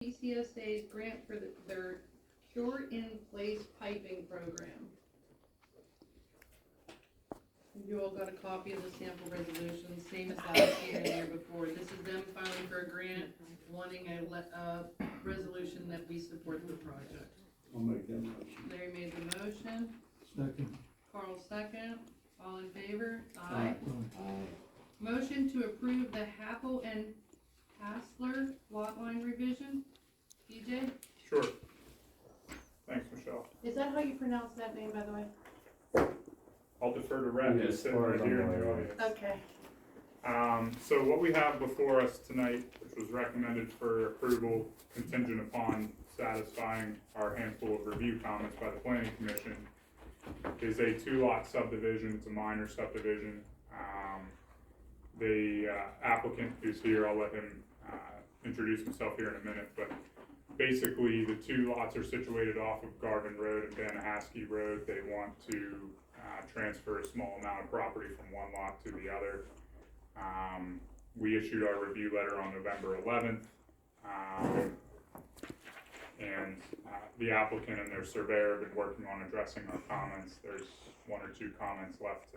PCSA's grant for their cure-in-place piping program. You all got a copy of the sample resolution, same as last year and the year before. This is them filing for a grant, wanting a resolution that we support the project. I'll make that motion. Larry made the motion, Second. Carl second, all in favor? Aye. Aye. Motion to approve the Happel and Hassler lot line revision. DJ? Sure. Thanks, Michelle. Is that how you pronounce that name, by the way? I'll defer to Red, who's sitting right here in the audience. Okay. So what we have before us tonight, which was recommended for approval contingent upon satisfying our handful of review comments by the planning commission, is a 2-lot subdivision. It's a minor subdivision. The applicant who's here, I'll let him introduce himself here in a minute, but basically the 2 lots are situated off of Garvin Road and Banahasky Road. They want to transfer a small amount of property from one lot to the other. We issued our review letter on November 11th, and the applicant and their surveyor have been working on addressing our comments. There's 1 or 2 comments left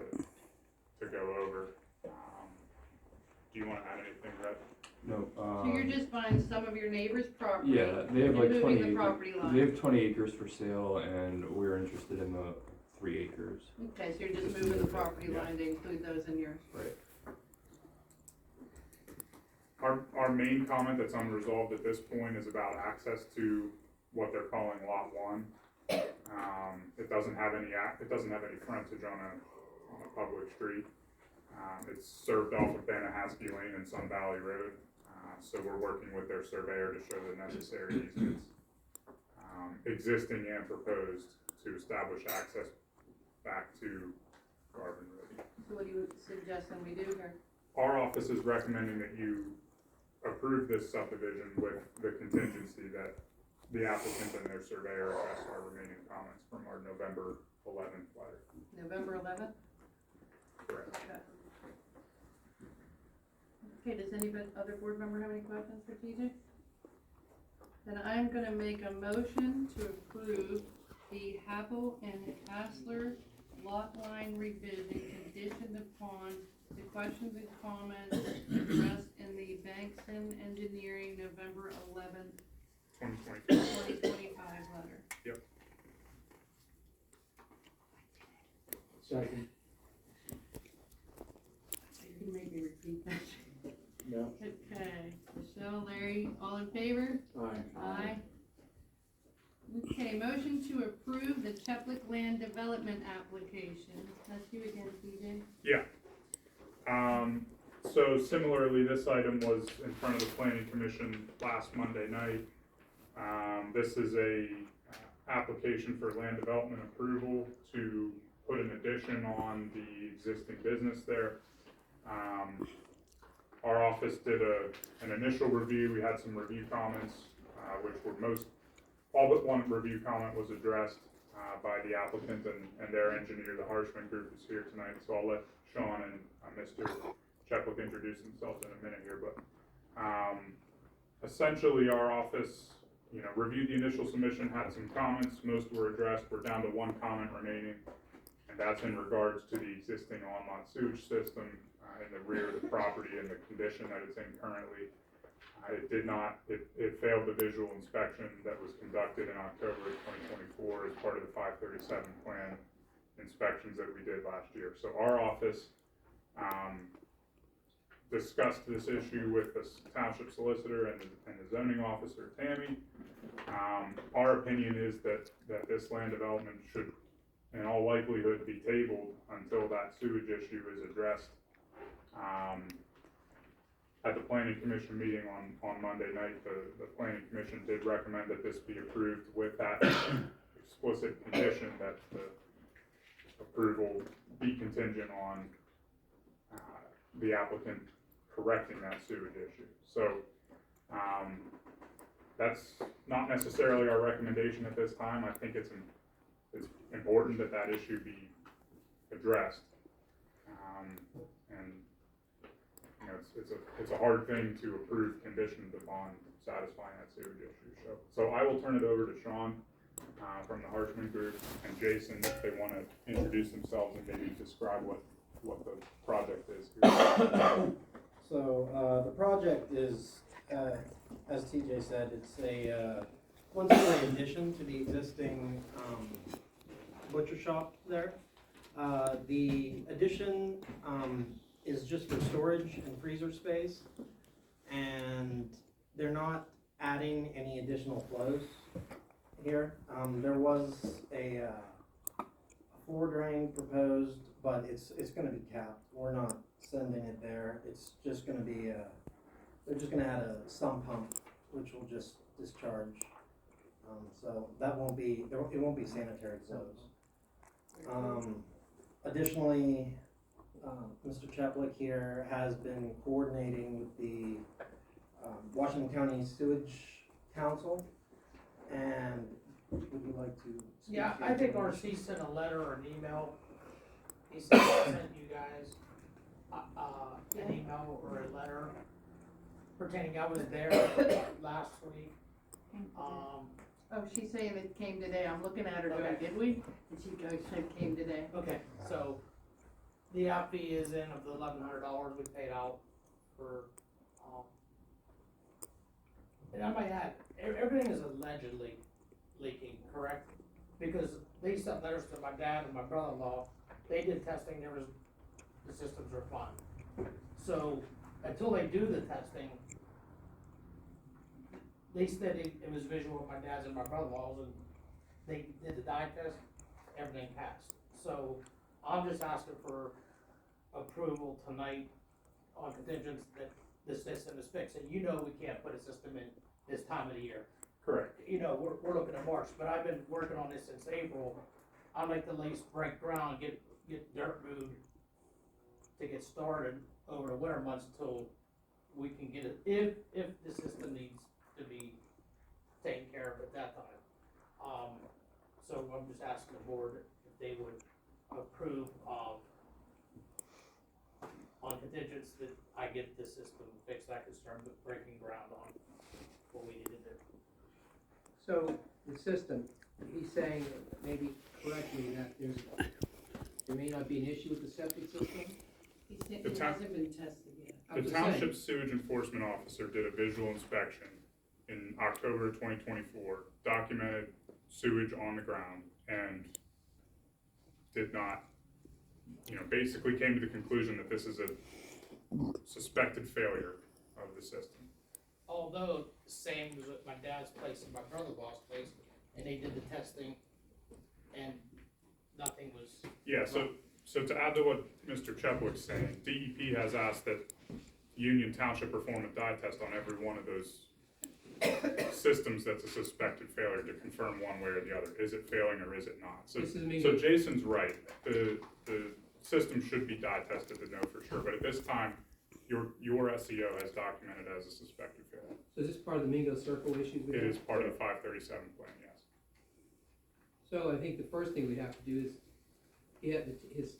to go over. Do you want to add anything, Red? No. So you're just buying some of your neighbor's property? Yeah, they have and like moving 20 the acres. property line. They have 20 acres for sale, and we're interested in the 3 acres. Okay, so you're just moving the property Yeah. line to include those in yours. Right. Our main comment that's unresolved at this point is about access to what they're calling Lot 1. It doesn't have any frontage on a public street. It's served off of Banahasky Lane and Sun Valley Road. So we're working with their surveyor to show the necessary easements, existing and proposed, to establish access back to Garvin Road. So what do you suggest that we do here? Our office is recommending that you approve this subdivision with the contingency that the applicant and their surveyor address our remaining comments from our November 11th letter. November 11th? Correct. Okay. Okay, does anybody, other board member have any questions for TJ? Then I'm gonna make a motion to approve the Happel and Hassler lot line revision conditioned upon the questions and comments addressed in the Bankson Engineering November 11th, 2025 letter. Yep. Second. You can make me repeat that. No. Okay, Michelle, Larry, all in favor? Aye. Aye. Okay, motion to approve the Cheplic land development application. That's you again, TJ. Yeah. So similarly, this item was in front of the planning commission last Monday night. This is a application for land development approval to put an addition on the existing business there. Our office did an initial review. We had some review comments, which were all but one review comment was addressed by the applicant and their engineer. The Harshman Group is here tonight, so I'll let Sean and Mr. Cheplic introduce themselves in a minute here. But essentially, our office, reviewed the initial submission, had some comments. Most were addressed. We're down to 1 comment remaining, and that's in regards to the existing on-lot sewage system in the rear of the property and the condition that it's in currently. It failed the visual inspection that was conducted in October of 2024 as part of the 537 plan inspections that we did last year. So our office discussed this issue with the township solicitor and the zoning officer, Tammy. Our opinion is that this land development should, in all likelihood, be tabled until that sewage issue is addressed. At the planning commission meeting on Monday night, the planning commission did recommend that this be approved with that explicit condition that the approval be contingent on the applicant correcting that sewage issue. So that's not necessarily our recommendation at this time. I think it's important that issue be addressed. And it's a hard thing to approve conditioned upon satisfying that sewage issue. So I will turn it over to Sean, from the Harshman Group, and Jason, if they wanna introduce themselves and maybe describe what the project is here. So, the project is, as TJ said, it's a, one-story addition to the existing, butcher shop there. The addition, is just for storage and freezer space, and they're not adding any additional flows here. There was a floor drain proposed, but it's gonna be capped. We're not sending it there. It's just gonna be, they're just gonna add a sump pump, which will just discharge. So that won't be, it won't be sanitary flows. Additionally, Mr. Cheplic here has been coordinating with the Washington County Sewage Council, and would you like to speak? Yeah, to I think the- RC sent a letter or an email. He said he sent you guys, an email or a letter pertaining, I was there last week. Oh, she's saying it came today, I'm looking at her going, Okay. did we? And she goes, it came today. Okay, so the app fee is in of the $1,100 we paid out for, and I might add, everything is allegedly leaking, correct? Because they sent letters to my dad and my brother-in-law, they did testing, the systems were fine. So, until they do the testing, they said it was visual with my dad's and my brother-in-law's, and they did the dye test, everything passed. So, I'm just asking for approval tonight on contingents that the system is fixed, and you know we can't put a system in this time of the year. Correct. You know, we're looking at March, but I've been working on this since April. I'd like to at least break ground, get dirt moved to get started over the winter months till we can get it, if the system needs to be taken care of at that time. So I'm just asking the board if they would approve of, on contingents that I get the system fixed, I can start breaking ground on what we need to do. So, the system, he's saying, maybe correctly, that there may not be an issue with the septic system? He said The it town- hasn't been tested yet. I'm The just saying. township sewage enforcement officer did a visual inspection in October 2024, documented sewage on the ground, and did not, basically came to the conclusion that this is a suspected failure of the system. Although, same as with my dad's place and my brother-in-law's place, and they did the testing, and nothing was. Yeah, so to add to what Mr. Cheplic's saying, DEP has asked that Union Township perform a dye test on every one of those systems that's a suspected failure to confirm one way or the other. Is it failing or is it not? So, This is me. so Jason's right. The system should be dye tested to know for sure, but at this time, your SEO has documented as a suspected failure. So is this part of the Mingo Circle issues we It have? is part of the 537 plan, yes. So I think the first thing we'd have to do is, his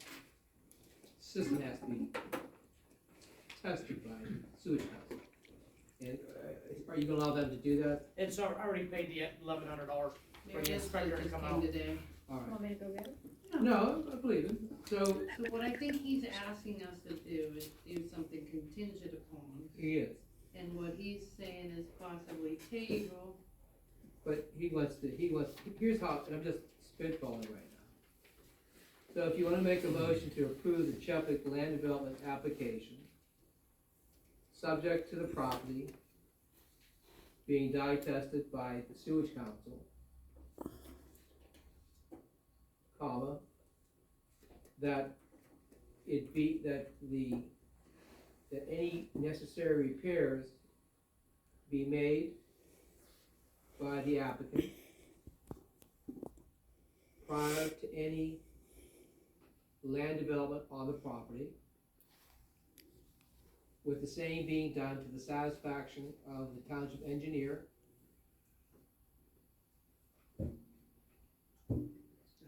system has to be tested by sewage council. And are you gonna allow them to do that? And so I already paid the $1,100 for Maybe the it's inspector to just come came out. today. All right. Want me to go get it? No, I believe it. So, So what I think he's asking us to do is do something contingent upon, he is, and what he's saying is possibly table. but here's how, and I'm just spitballing right now. So if you wanna make a motion to approve the Cheplic land development application, subject to the property being dye tested by the sewage council, comma, that any necessary repairs be made by the applicant prior to any land development on the property, with the same being done to the satisfaction of the township engineer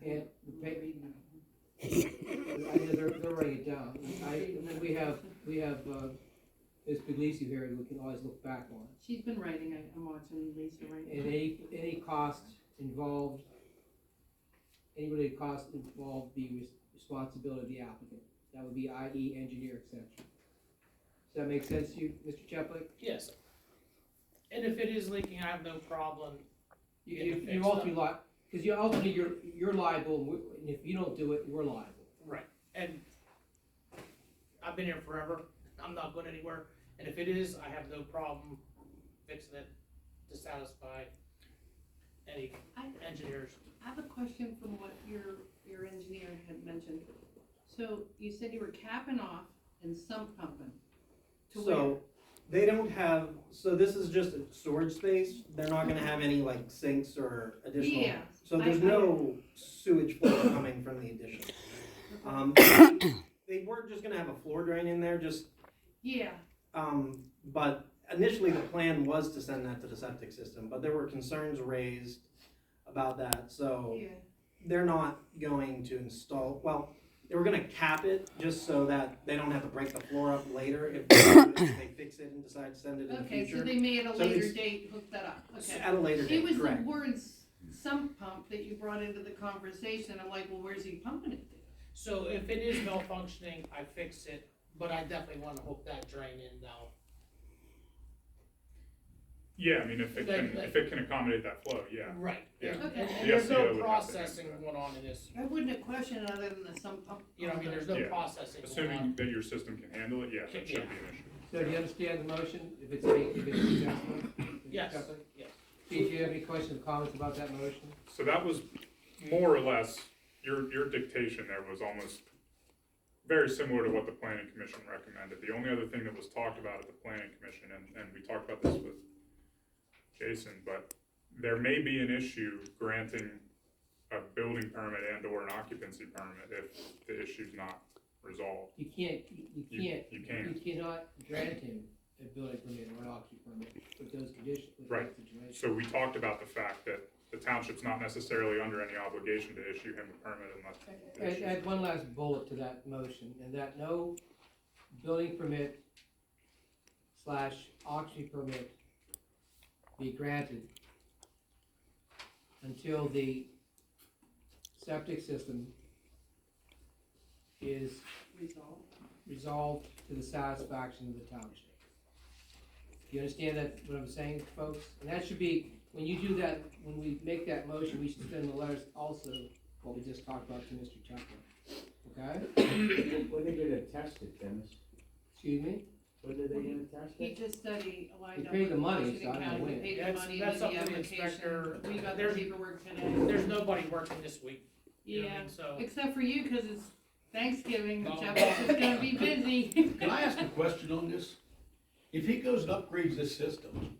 and the pay. They're writing it down. And then we have Ms. Puglisi here that we can always look back on. She's been writing, I'm watching Lisa write. And any cost involved, any related cost involved be responsibility of the applicant. That would be i.e. engineer, etc. Does that make sense to you, Mr. Cheplic? Yes. And if it is leaking, I have no problem. You ultimately because you're liable, and if you don't do it, we're liable. Right, and I've been here forever, I'm not going anywhere, and if it is, I have no problem fixing it to satisfy any engineers. I have a question from what your engineer had mentioned. So you said you were capping off and sump pumping to where? So, they don't have, so this is just a storage space, they're not gonna have any like sinks or additional. Yeah, So there's I- no sewage flow coming from the addition. They weren't just gonna have a floor drain in there, just, Yeah, but initially the plan was to send that to the septic system, but there were concerns raised about that, so yeah. they're not going to install, well, they were gonna cap it just so that they don't have to break the floor up later if they fix it and decide to send it in the Okay, future. so they may at a So later it's- date hook that up, okay. At a later date, It was the correct. words sump pump that you brought into the conversation, I'm like, well, where's he pumping it to? So if it is malfunctioning, I fix it, but I definitely want to hook that drain in now. Yeah, I mean, if it can accommodate that flow, yeah. Right. Yeah. Okay. And The there's SEO no would have to processing handle that. going on in this, I wouldn't have questioned it other than the sump pump. you know, I mean, there's no Yeah. processing going Assuming on. that your system can handle it, yeah, that shouldn't be an issue. So do you understand the motion, if it's successful? Mr. Yes, Cheplic? yes. Steve, do you have any questions or comments about that motion? So that was more or less, your dictation there was almost very similar to what the planning commission recommended. The only other thing that was talked about at the planning commission, and we talked about this with Jason, but there may be an issue granting a building permit and or an occupancy permit if the issue's not resolved. You can't, You can't. you cannot grant him a building permit or an occupancy permit with those conditions, with Right. that situation. So we talked about the fact that the township's not necessarily under any obligation to issue him a permit unless the issue's Add one last bullet to that motion, and that no building permit / occupancy permit be granted until the septic system is resolved to the satisfaction of the township. Do you understand that, what I'm saying, folks? And that should be, when you do that, when we make that motion, we should send the letters also, what we just talked about to Mr. Cheplic. Okay? When are they gonna test it, Dennis? Excuse me? When are they gonna test He it? just said he lined We up paid with the money, Washington so I don't know County, we when. paid the That's- money, that's did the up to the application, inspector. we got the There's- paperwork today. There's nobody working this week. You know what I Yeah, mean? So, except for you, cause it's Thanksgiving, the No. Chapel's is gonna be busy. Can I ask a question on this? If he goes and upgrades this system,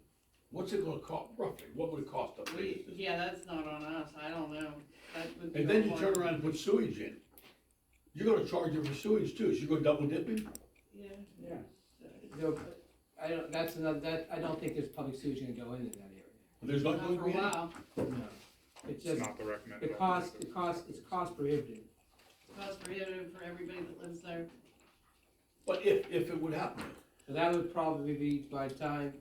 what's it gonna cost roughly? What would it cost to upgrade this system? Yeah, that's not on us, I don't know. That would be And then on you one. turn around and put sewage in. You're gonna charge him for sewage too, so you're gonna double dip him? Yeah. Yeah. No, I don't, that's another, I don't think there's public sewage gonna go into that area. There's not Not going for to a be any? while, No. It's It's just, not the recommended. it's cost prohibitive. cost prohibitive for everybody that lives there. But if it would happen, So that would probably be by the time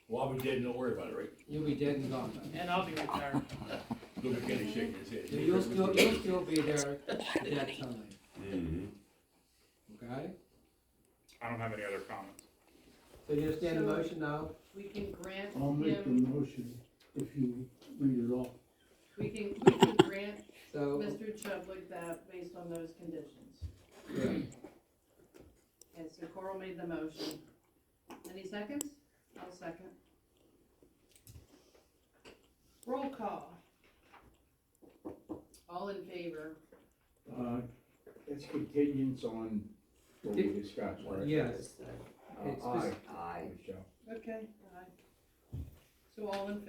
well, I'll be dead and don't worry about it, right? you'll be dead and gone. and I'll be retired. Look at Kenny shaking his head. So you'll still be there at that time. Okay? I don't have any other comments. So you understand the So- motion now? We can grant I'll make the him, motion if you read it off. we can grant So, Mr. Cheplic that based on those conditions. yeah. And so Coral made the motion. Any seconds? I'll second. Roll call. All in favor? It's contingent on what we discussed, right? Yes. It's Aye. just- Michelle. Okay. Aye. So all in